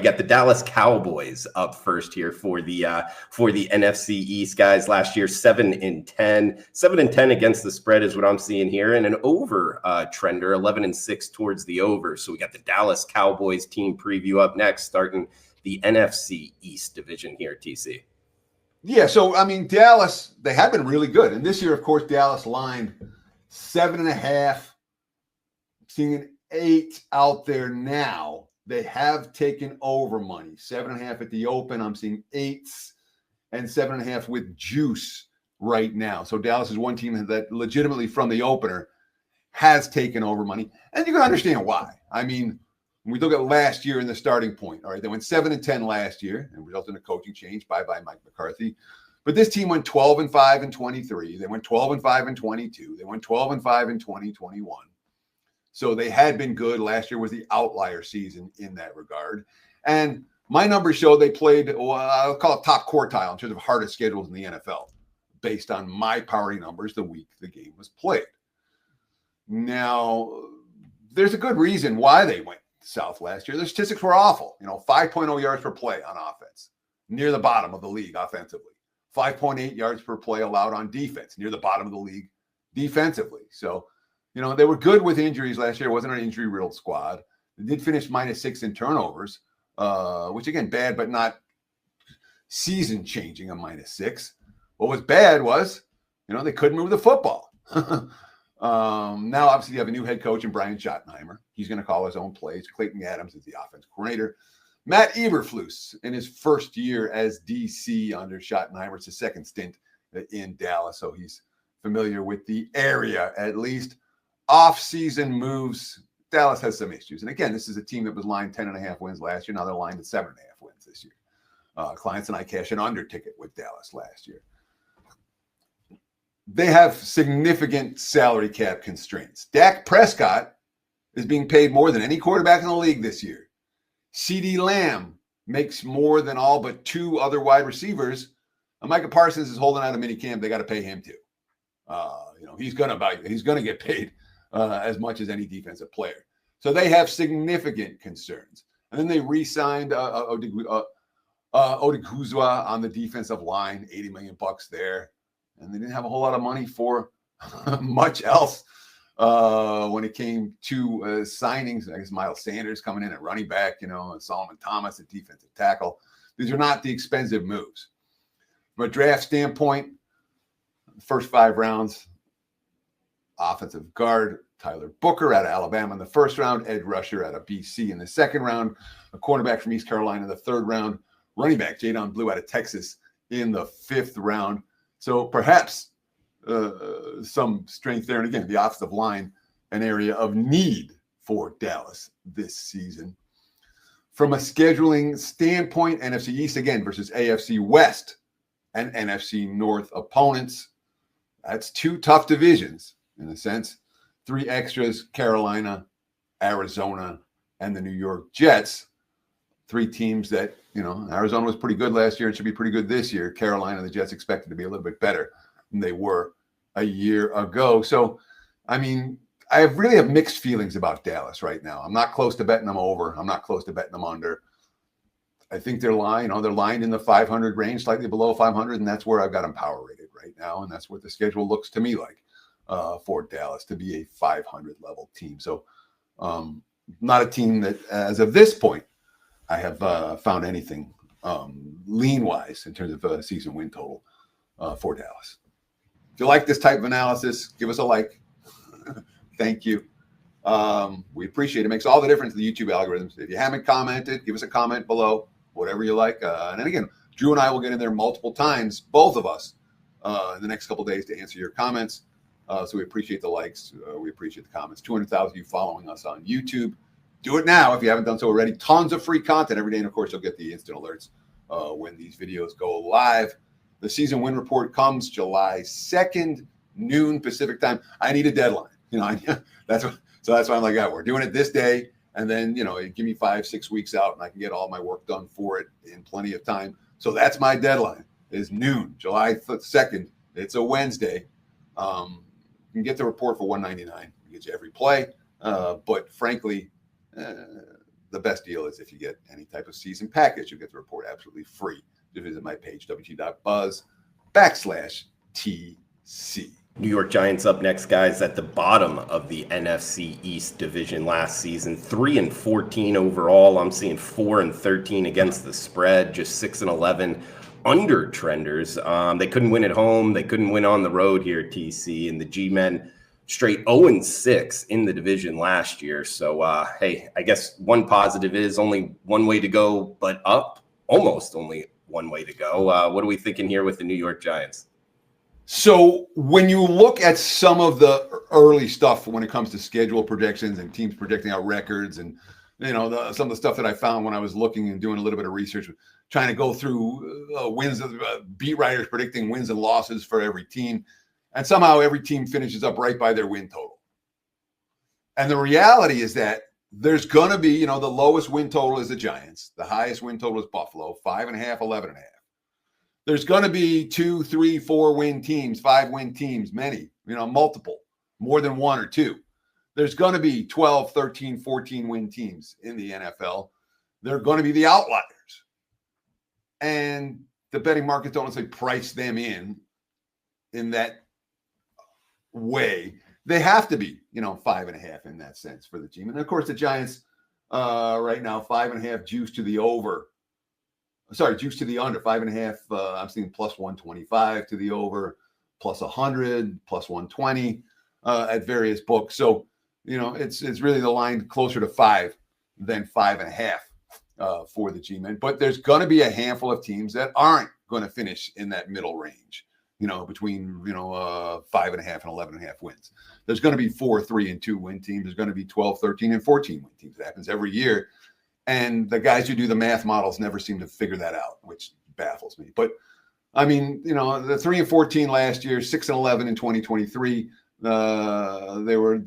got the Dallas Cowboys up first here for the NFC East, guys. Last year, 7-10, 7-10 against the spread is what I'm seeing here, and an over trender, 11-6 towards the over. So we got the Dallas Cowboys team preview up next, starting the NFC East division here. TC. Yeah, so I mean, Dallas, they have been really good, and this year, of course, Dallas lined 7.5. Seeing an 8 out there now. They have taken over money. 7.5 at the open. I'm seeing 8s and 7.5 with juice right now. So Dallas is one team that legitimately from the opener has taken over money. And you can understand why. I mean, when we look at last year in the starting point, all right, they went 7-10 last year and resulted in a coaching change. Bye-bye Mike McCarthy. But this team went 12-5 in 23. They went 12-5 in 22. They went 12-5 in 2021. So they had been good. Last year was the outlier season in that regard. And my numbers show they played, I'll call it top quartile in terms of hardest schedules in the NFL, based on my power numbers the week the game was played. Now, there's a good reason why they went south last year. Their statistics were awful. 5.0 yards per play on offense, near the bottom of the league offensively. 5.8 yards per play allowed on defense, near the bottom of the league defensively. So, they were good with injuries last year. It wasn't an injury-riddled squad. They did finish -6 in turnovers, which, again, bad but not season-changing, a -6. What was bad was, they couldn't move the football. Now, obviously, you have a new head coach in Brian Schottenheimer. He's going to call his own plays. Clayton Adams is the offensive coordinator. Matt Eberflus, in his first year as DC under Schottenheimer, it's his second stint in Dallas, so he's familiar with the area at least. Off-season moves, Dallas has some issues. And again, this is a team that was lined 10.5 wins last year. Now they're lined at 7.5 wins this year. Clients and I cash an under ticket with Dallas last year. They have significant salary cap constraints. Dak Prescott is being paid more than any quarterback in the league this year. CeeDee Lamb makes more than all but 2 other wide receivers. And Micah Parsons is holding out a mini camp. They got to pay him too. He's going to get paid as much as any defensive player. So they have significant concerns. And then they re-signed Odiguzwa on the defensive line, $80 million there. And they didn't have a whole lot of money for much else when it came to signings. I guess Miles Sanders coming in at running back, and Solomon Thomas at defensive tackle. These are not the expensive moves. From a draft standpoint, the first 5 rounds, offensive guard Tyler Booker out of Alabama in the first round, Ed Rusher out of BC in the second round, a cornerback from East Carolina in the third round, running back Jadon Blue out of Texas in the 5th round. So perhaps some strength there. And again, the offensive line, an area of need for Dallas this season. From a scheduling standpoint, NFC East again versus AFC West and NFC North opponents. That's 2 tough divisions in a sense. 3 extras, Carolina, Arizona, and the New York Jets. 3 teams that, Arizona was pretty good last year and should be pretty good this year. Carolina, the Jets expected to be a little bit better than they were a year ago. So, I mean, I really have mixed feelings about Dallas right now. I'm not close to betting them over. I'm not close to betting them under. I think they're lying. They're lying in the 500 range, slightly below 500, and that's where I've got them power rated right now, and that's what the schedule looks to me like for Dallas to be a 500 level team. So, not a team that, as of this point, I have found anything lean-wise in terms of season win total for Dallas. If you like this type of analysis, give us a like. Thank you. We appreciate it. It makes all the difference in the YouTube algorithms. If you haven't commented, give us a comment below, whatever you like. And then again, Drew and I will get in there multiple times, both of us, in the next couple of days to answer your comments. So we appreciate the likes. We appreciate the comments. 200,000 of you following us on YouTube. Do it now if you haven't done so already. Tons of free content every day. And, of course, you'll get the instant alerts when these videos go live. The season win report comes July 2nd, noon Pacific time. I need a deadline. That's why I'm like, we're doing it this day. And then, give me 5-6 weeks out and I can get all my work done for it in plenty of time. So that's my deadline is noon, July 2nd. It's a Wednesday. You can get the report for $199. It gets you every play. But frankly, the best deal is if you get any type of season package, you get the report absolutely free. Just visit my page, wt.buzz/TC. New York Giants up next, guys, at the bottom of the NFC East division last season. 3-14 overall. I'm seeing 4-13 against the spread, just 6-11 under trenders. They couldn't win at home. They couldn't win on the road here, TC. And the G-Men straight 0-6 in the division last year. So, hey, I guess one positive is only one way to go, but up. Almost only one way to go. What are we thinking here with the New York Giants? So when you look at some of the early stuff when it comes to schedule projections and teams projecting out records and, some of the stuff that I found when I was looking and doing a little bit of research, trying to go through wins of beat writers predicting wins and losses for every team. And somehow every team finishes up right by their win total. And the reality is that there's going to be, the lowest win total is the Giants. The highest win total is Buffalo, 5.5, 11.5. There's going to be 2, 3, 4 win teams, 5 win teams, many, multiple, more than one or two. There's going to be 12, 13, 14 win teams in the NFL. They're going to be the outliers. And the betting markets don't necessarily price them in that way. They have to be, 5.5 in that sense for the team. And of course, the Giants right now, 5.5 juice to the over. Sorry, juice to the under, 5.5. I'm seeing plus 125 to the over, plus 100, plus 120 at various books. So, it's really the line closer to 5 than 5.5 for the G-Men. But there's going to be a handful of teams that aren't going to finish in that middle range, between 5.5 and 11.5 wins. There's going to be 4, 3, and 2 win teams. There's going to be 12, 13, and 14 win teams. It happens every year. And the guys who do the math models never seem to figure that out, which baffles me. But I mean, the 3-14 last year, 6-11 in 2023. They were they were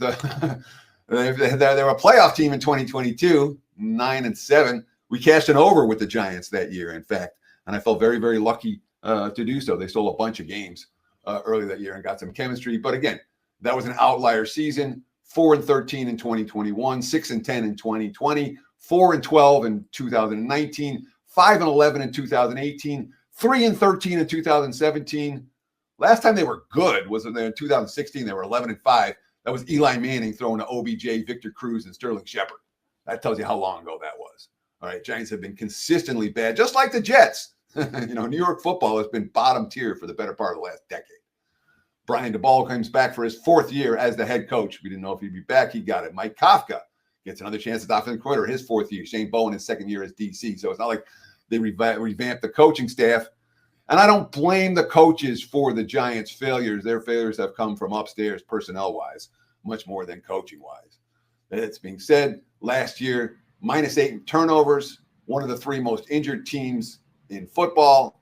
a playoff team in 2022, 9-7. We cashed an over with the Giants that year, in fact, and I felt very, very lucky to do so. They stole a bunch of games early that year and got some chemistry. But again, that was an outlier season. 4-13 in 2021, 6-10 in 2020. 4-12 in 2019, 5-11 in 2018, 3-13 in 2017. Last time they were good was in 2016. They were 11-5. That was Eli Manning throwing to OBJ, Victor Cruz, and Sterling Shepard. That tells you how long ago that was. All right, Giants have been consistently bad, just like the Jets. New York football has been bottom tier for the better part of the last decade. Brian DeBall comes back for his 4th year as the head coach. We didn't know if he'd be back. He got it. Mike Kafka gets another chance at offensive coordinator, his 4th year. Shane Bowen, his 2nd year as DC. So it's not like they revamped the coaching staff. And I don't blame the coaches for the Giants' failures. Their failures have come from upstairs personnel-wise, much more than coaching-wise. That's being said, last year, -8 in turnovers, one of the 3 most injured teams in football,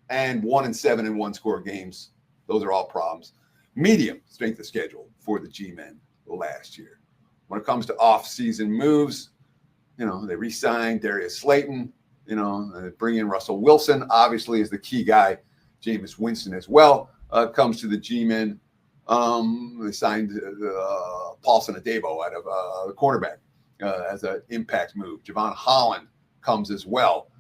and 1-7 in one-score games. Those are all problems. Medium strength of schedule for the G-Men last year. When it comes to off-season moves, they re-signed Darius Slayton, bring in Russell Wilson, obviously, is the key guy. Jameis Winston as well comes to the G-Men. They signed Paulson Adebo out of the cornerback as an impact move. Javon Holland comes as well.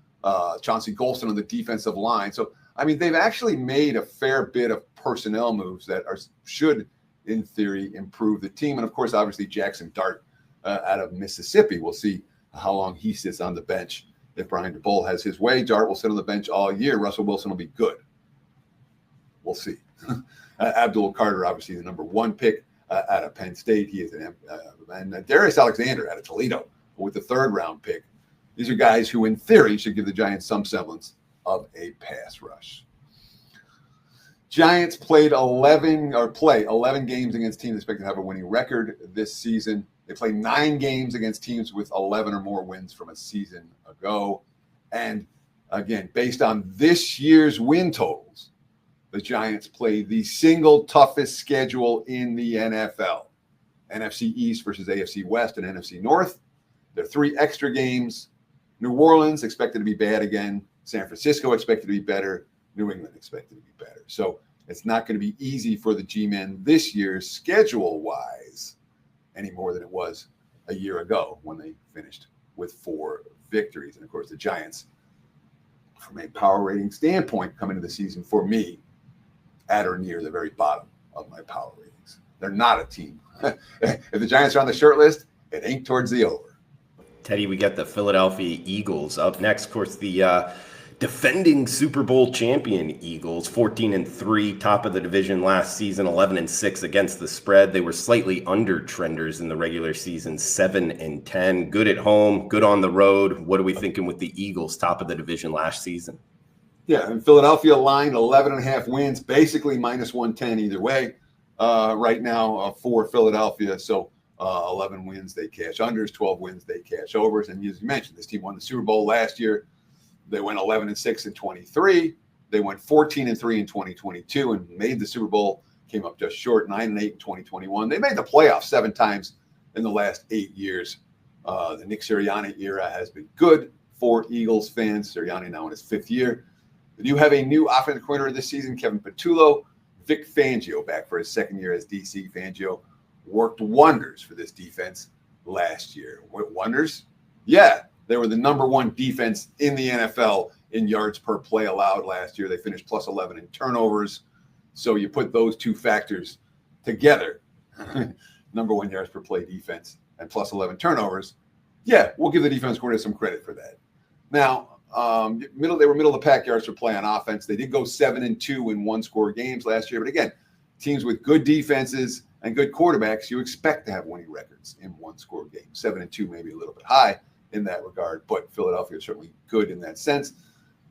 Chauncey Golston on the defensive line. So, I mean, they've actually made a fair bit of personnel moves that should, in theory, improve the team. And, of course, obviously, Jackson Dart out of Mississippi. We'll see how long he sits on the bench. If Brian DeBull has his way, Dart will sit on the bench all year. Russell Wilson will be good. We'll see. Abdul Carter, obviously, the number 1 pick out of Penn State. He is and Darius Alexander out of Toledo with the 3rd round pick. These are guys who, in theory, should give the Giants some semblance of a pass rush. Giants play 11 games against teams expected to have a winning record this season. They play 9 games against teams with 11 or more wins from a season ago. And again, based on this year's win totals, the Giants play the single toughest schedule in the NFL. NFC East versus AFC West and NFC North. There are 3 extra games. New Orleans expected to be bad again. San Francisco expected to be better. New England expected to be better. So it's not going to be easy for the G-Men this year, schedule-wise, any more than it was a year ago when they finished with 4 victories. And of course, the Giants, from a power rating standpoint, come into the season for me at or near the very bottom of my power ratings. They're not a team. If the Giants are on the short list, it ain't towards the over. Teddy, we got the Philadelphia Eagles up next. Of course, the defending Super Bowl champion Eagles, 14-3, top of the division last season, 11-6 against the spread. They were slightly under trenders in the regular season, 7-10. Good at home, good on the road. What are we thinking with the Eagles, top of the division last season? Yeah, and Philadelphia lined 11.5 wins, basically minus 110 either way right now for Philadelphia. So 11 wins, they cash unders, 12 wins, they cash overs. And as you mentioned, this team won the Super Bowl last year. They went 11-6 in 23. They went 14-3 in 2022 and made the Super Bowl, came up just short, 9-8 in 2021. They made the playoffs 7 times in the last 8 years. The Nick Sirianni era has been good for Eagles fans. Sirianni now in his 5th year. They do have a new offensive coordinator this season, Kevin Patullo. Vic Fangio back for his 2nd year as DC. Fangio worked wonders for this defense last year. What wonders? Yeah, they were the number 1 defense in the NFL in yards per play allowed last year. They finished plus 11 in turnovers. So you put those 2 factors together, number 1 yards per play defense and plus 11 turnovers. Yeah, we'll give the defense coordinator some credit for that. Now, they were middle of the pack yards per play on offense. They did go 7-2 in 1-score games last year. But again, teams with good defenses and good quarterbacks, you expect to have winning records in 1-score games. 7-2 maybe a little bit high in that regard, but Philadelphia is certainly good in that sense.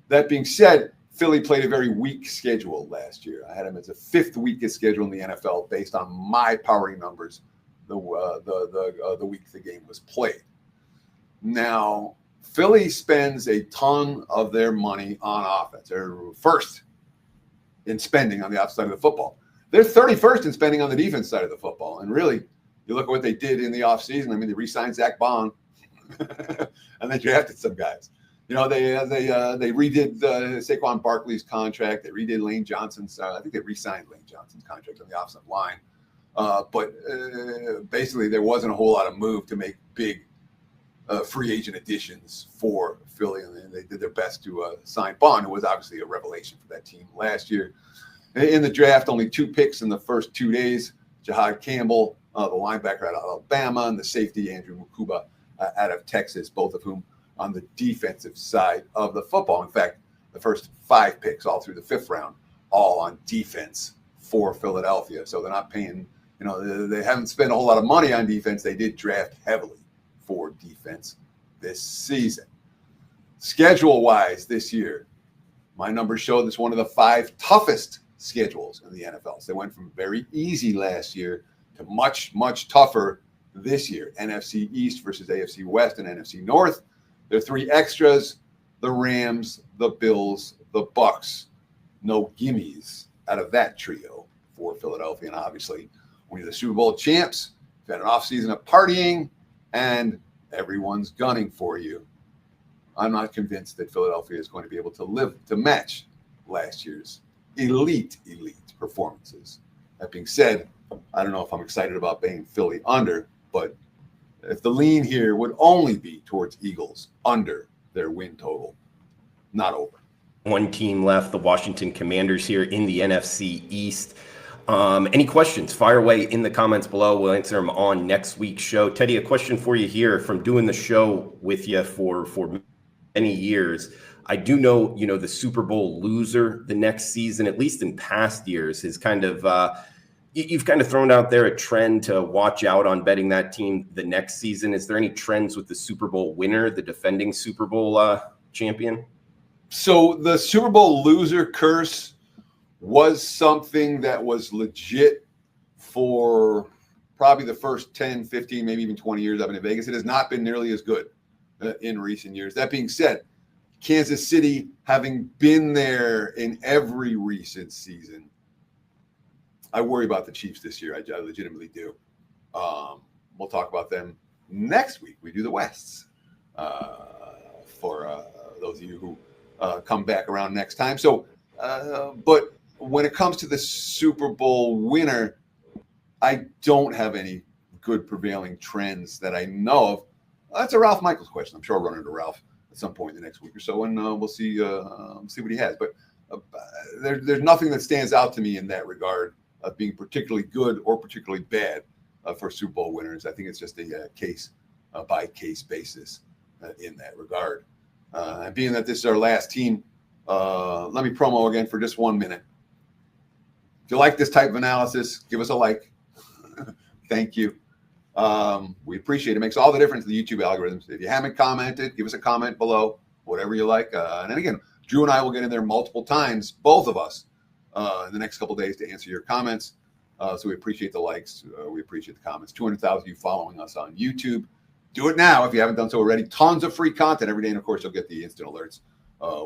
That being said, Philly played a very weak schedule last year. I had them as the 5th weakest schedule in the NFL based on my powering numbers the week the game was played. Now, Philly spends a ton of their money on offense. They're first in spending on the offensive side of the football. They're 31st in spending on the defense side of the football. And really, you look at what they did in the offseason. I mean, they re-signed Zach Bond and they drafted some guys. You know, they redid Saquon Barkley's contract. They redid Lane Johnson's. I think they re-signed Lane Johnson's contract on the offensive line. But basically, there wasn't a whole lot of move to make big free agent additions for Philly, and they did their best to sign Bond, who was obviously a revelation for that team last year. In the draft, only 2 picks in the first 2 days. Jahad Campbell, the linebacker out of Alabama, and the safety Andrew Mukuba out of Texas, both of whom on the defensive side of the football. In fact, the first 5 picks all through the 5th round, all on defense for Philadelphia. So they're not paying, they haven't spent a whole lot of money on defense. They did draft heavily for defense this season. Schedule-wise this year, my numbers show this one of the 5 toughest schedules in the NFL. So they went from very easy last year to much, much tougher this year. NFC East versus AFC West and NFC North. There are 3 extras: the Rams, the Bills, the Bucks. No gimmies out of that trio for Philadelphia. And obviously, when you're the Super Bowl champs, you've had an offseason of partying, and everyone's gunning for you. I'm not convinced that Philadelphia is going to be able to match last year's elite performances. That being said, I don't know if I'm excited about being Philly under, but if the lean here would only be towards Eagles under their win total, not over. One team left, the Washington Commanders here in the NFC East. Any questions? Fire away in the comments below. We'll answer them on next week's show. Teddy, a question for you here from doing the show with you for many years. I do know, the Super Bowl loser the next season, at least in past years, is kind of you've kind of thrown out there a trend to watch out on betting that team the next season. Is there any trends with the Super Bowl winner, the defending Super Bowl champion? So the Super Bowl loser curse was something that was legit for probably the first 10, 15, maybe even 20 years I've been in Vegas. It has not been nearly as good in recent years. That being said, Kansas City, having been there in every recent season, I worry about the Chiefs this year. I legitimately do. We'll talk about them next week. We do the Wests for those of you who come back around next time. So, but when it comes to the Super Bowl winner, I don't have any good prevailing trends that I know That's a Ralph Michaels question. I'm sure I'll run into Ralph at some point in the next week or so, and we'll see what he has. But there's nothing that stands out to me in that regard of being particularly good or particularly bad for Super Bowl winners. I think it's just a case by case basis in that regard. And being that this is our last team, let me promo again for just 1 minute. If you like this type of analysis, give us a like. Thank you. We appreciate it. It makes all the difference in the YouTube algorithms. If you haven't commented, give us a comment below, whatever you like. And then again, Drew and I will get in there multiple times, both of us, in the next couple of days to answer your comments. So we appreciate the likes. We appreciate the comments. 200,000 of you following us on YouTube. Do it now if you haven't done so already. Tons of free content every day. And, of course, you'll get the instant alerts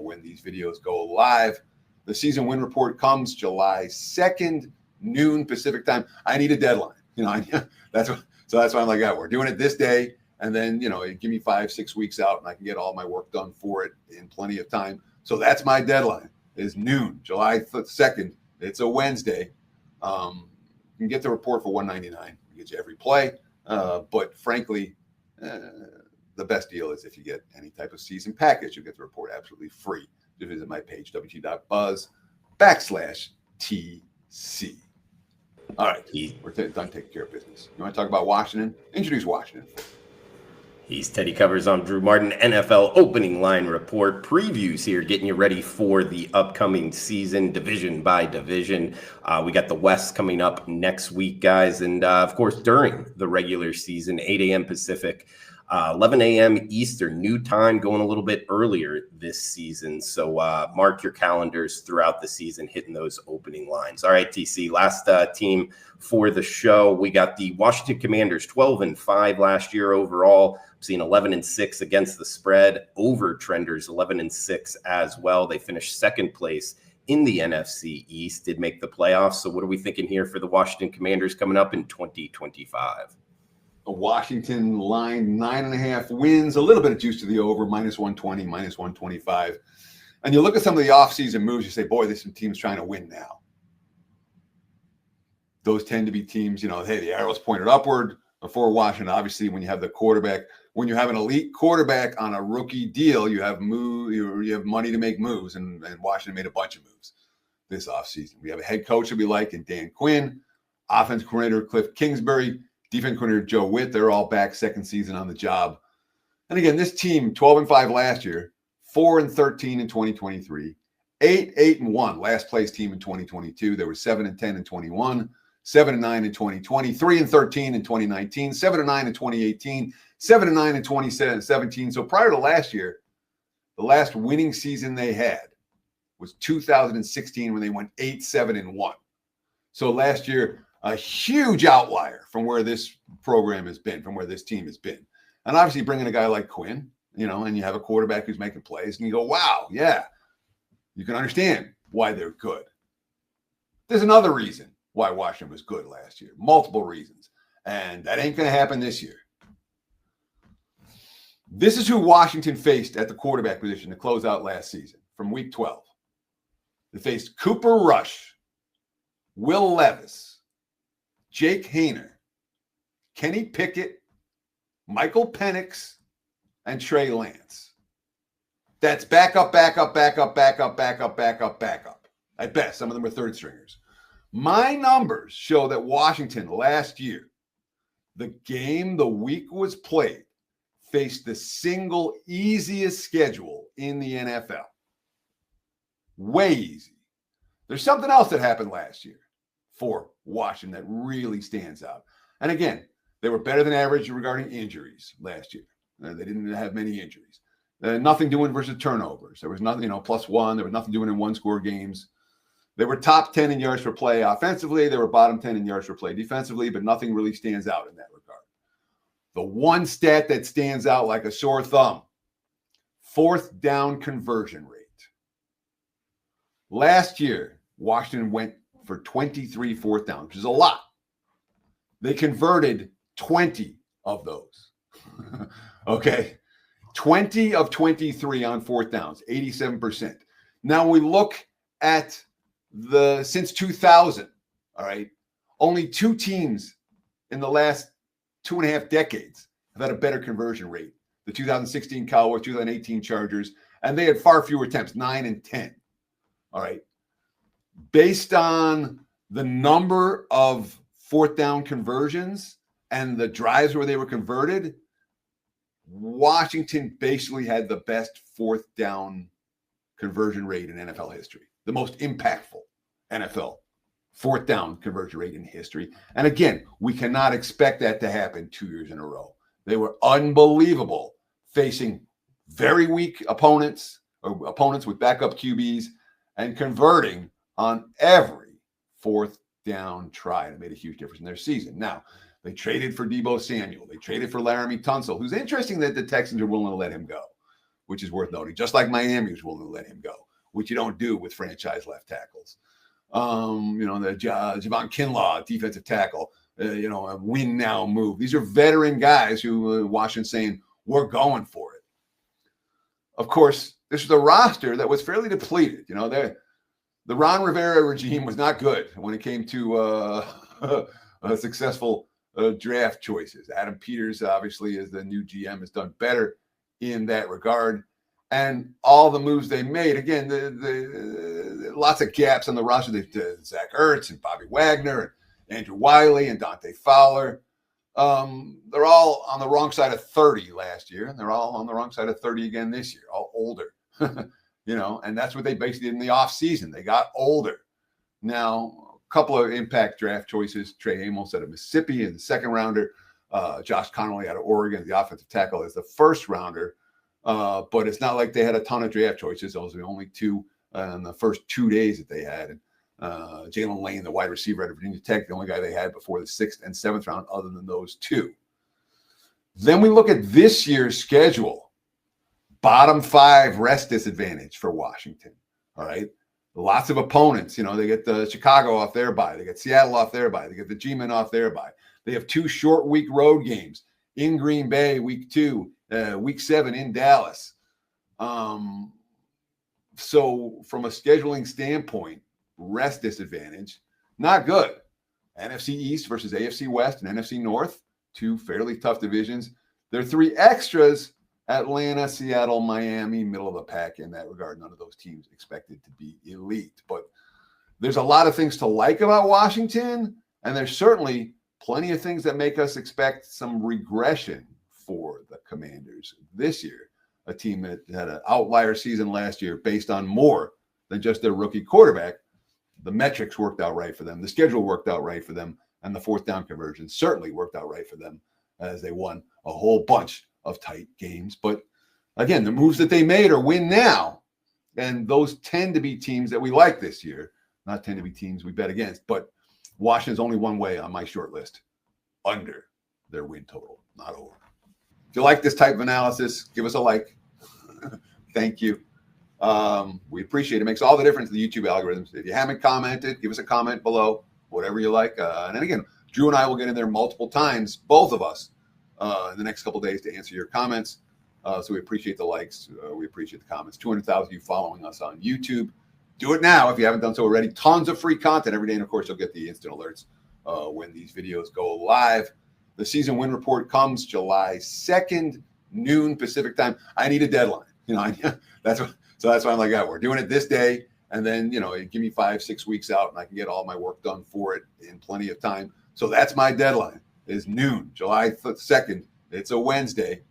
when these videos go live. The season win report comes July 2nd, noon Pacific time. I need a deadline. That's why I'm like, yeah, we're doing it this day. And then, give me 5-6 weeks out and I can get all my work done for it in plenty of time. So that's my deadline is noon, July 2nd. It's a Wednesday. You can get the report for $199. We get you every play. But frankly, the best deal is if you get any type of season package, you get the report absolutely free. Just visit my page, wt.buzz/TC. All right, we're done taking care of business. You want to talk about Washington? Introduce Washington. He's Teddy Covers. I'm Drew Martin. NFL opening line report previews here, getting you ready for the upcoming season, division by division. We got the West coming up next week, guys. And, of course, during the regular season, 8 a.m. Pacific, 11 a.m. Eastern, new time, going a little bit earlier this season. So mark your calendars throughout the season, hitting those opening lines. All right, TC, last team for the show. We got the Washington Commanders, 12-5 last year overall. Seen 11-6 against the spread. Over trenders, 11-6 as well. They finished second place in the NFC East, did make the playoffs. So what are we thinking here for the Washington Commanders coming up in 2025? Washington line 9.5 wins, a little bit of juice to the over, -120, -125. And you look at some of the offseason moves, you say, boy, there's some teams trying to win now. Those tend to be teams, hey, the arrow's pointed upward for Washington. Obviously, when you have the quarterback, when you have an elite quarterback on a rookie deal, you have money to make moves, and Washington made a bunch of moves this offseason. We have a head coach that we like in Dan Quinn, offense coordinator Cliff Kingsbury, defense coordinator Joe Witt. They're all back second season on the job. And again, this team, 12-5 last year, 4-13 in 2023, 8-1 last place team in 2022. They were 7-10 in 21, 7-9 in 2020, 3-13 in 2019, 7-9 in 2018, 7-9 in 2017. So prior to last year, the last winning season they had was 2016 when they went 8-7-1. So last year, a huge outlier from where this program has been, from where this team has been. And obviously bringing a guy like Quinn, and you have a quarterback who's making plays, and you go, wow, yeah, you can understand why they're good. There's another reason why Washington was good last year, multiple reasons. And that ain't going to happen this year. This is who Washington faced at the quarterback position to close out last season from week 12. They faced Cooper Rush, Will Levis, Jake Haener, Kenny Pickett, Michael Penix, and Trey Lance. That's backup. At best, some of them were third stringers. My numbers show that Washington last year, the game the week was played, faced the single easiest schedule in the NFL. Way easy. There's something else that happened last year for Washington that really stands out. And again, they were better than average regarding injuries last year. They didn't have many injuries. Nothing doing versus turnovers. There was nothing, +1. There was nothing doing in one-score games. They were top 10 in yards per play offensively. They were bottom 10 in yards per play defensively, but nothing really stands out in that regard. The one stat that stands out like a sore thumb, fourth down conversion rate. Last year, Washington went for 23 fourth downs, which is a lot. They converted 20 of those. Okay. 20 of 23 on fourth downs, 87%. Now we look at since 2000, all right, only two teams in the last 2.5 decades have had a better conversion rate the 2016 Cowboys, 2018 Chargers, and they had far fewer attempts, 9 and 10. All right. Based on the number of fourth down conversions and the drives where they were converted, Washington basically had the best fourth down conversion rate in NFL history, the most impactful NFL fourth down conversion rate in history. And again, we cannot expect that to happen 2 years in a row. They were unbelievable facing very weak opponents or opponents with backup QBs and converting on every fourth down try. It made a huge difference in their season. Now, they traded for Deebo Samuel. They traded for Laramie Tunsil, who's interesting that the Texans are willing to let him go, which is worth noting, just like Miami was willing to let him go, which you don't do with franchise left tackles. The Javon Kinlaw, defensive tackle, a win now move. These are veteran guys who Washington's saying, we're going for it. Of course, this was a roster that was fairly depleted. The Ron Rivera regime was not good when it came to successful draft choices. Adam Peters, obviously, as the new GM, has done better in that regard. And all the moves they made, again, the lots of gaps on the roster. They did Zach Ertz and Bobby Wagner and Andrew Wiley and Dante Fowler. They're all on the wrong side of 30 last year, and they're all on the wrong side of 30 again this year, all older. And that's what they basically did in the offseason. They got older. Now, a couple of impact draft choices. Trey Amos out of Mississippi in the second rounder. Josh Connolly out of Oregon, the offensive tackle, is the first rounder. But it's not like they had a ton of draft choices. Those are the only two in the first 2 days that they had. And Jalen Lane, the wide receiver out of Virginia Tech, the only guy they had before the 6th and 7th round other than those two. Then we look at this year's schedule. Bottom 5 rest disadvantage for Washington. All right. Lots of opponents. They get the Chicago off their bye. They get Seattle off their bye. They get the G-Men off their bye. They have 2 short week road games in Green Bay, week 2, week 7 in Dallas. So from a scheduling standpoint, rest disadvantage, not good. NFC East versus AFC West and NFC North, 2 fairly tough divisions. There are 3 extras. Atlanta, Seattle, Miami, middle of the pack in that regard. None of those teams expected to be elite. But there's a lot of things to like about Washington, and there's certainly plenty of things that make us expect some regression for the Commanders this year. A team that had an outlier season last year based on more than just their rookie quarterback. The metrics worked out right for them. The schedule worked out right for them. And the fourth down conversion certainly worked out right for them as they won a whole bunch of tight games. But again, the moves that they made are win now. And those tend to be teams that we like this year, not tend to be teams we bet against. But Washington's only one way on my short list, under their win total, not over. If you like this type of analysis, give us a like. Thank you. We appreciate it. It makes all the difference in the YouTube algorithms. If you haven't commented, give us a comment below, whatever you like. And then again, Drew and I will get in there multiple times, both of us, in the next couple of days to answer your comments. So we appreciate the likes. We appreciate the comments. 200,000 of you following us on YouTube. Do it now if you haven't done so already. Tons of free content every day. And, of course, you'll get the instant alerts when these videos go live. The season win report comes July 2nd, noon Pacific time. I need a deadline. That's why I'm like, yeah, we're doing it this day. And then, give me 5-6 weeks out and I can get all my work done for it in plenty of time. So that's my deadline is noon, July 2nd. It's a Wednesday.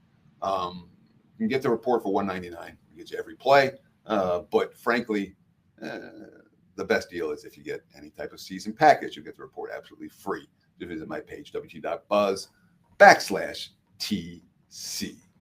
You can get the report for $1.99. We get you every play. But frankly, the best deal is if you get any type of season package, you get the report absolutely free. Just visit my page, wt.buzz/TC.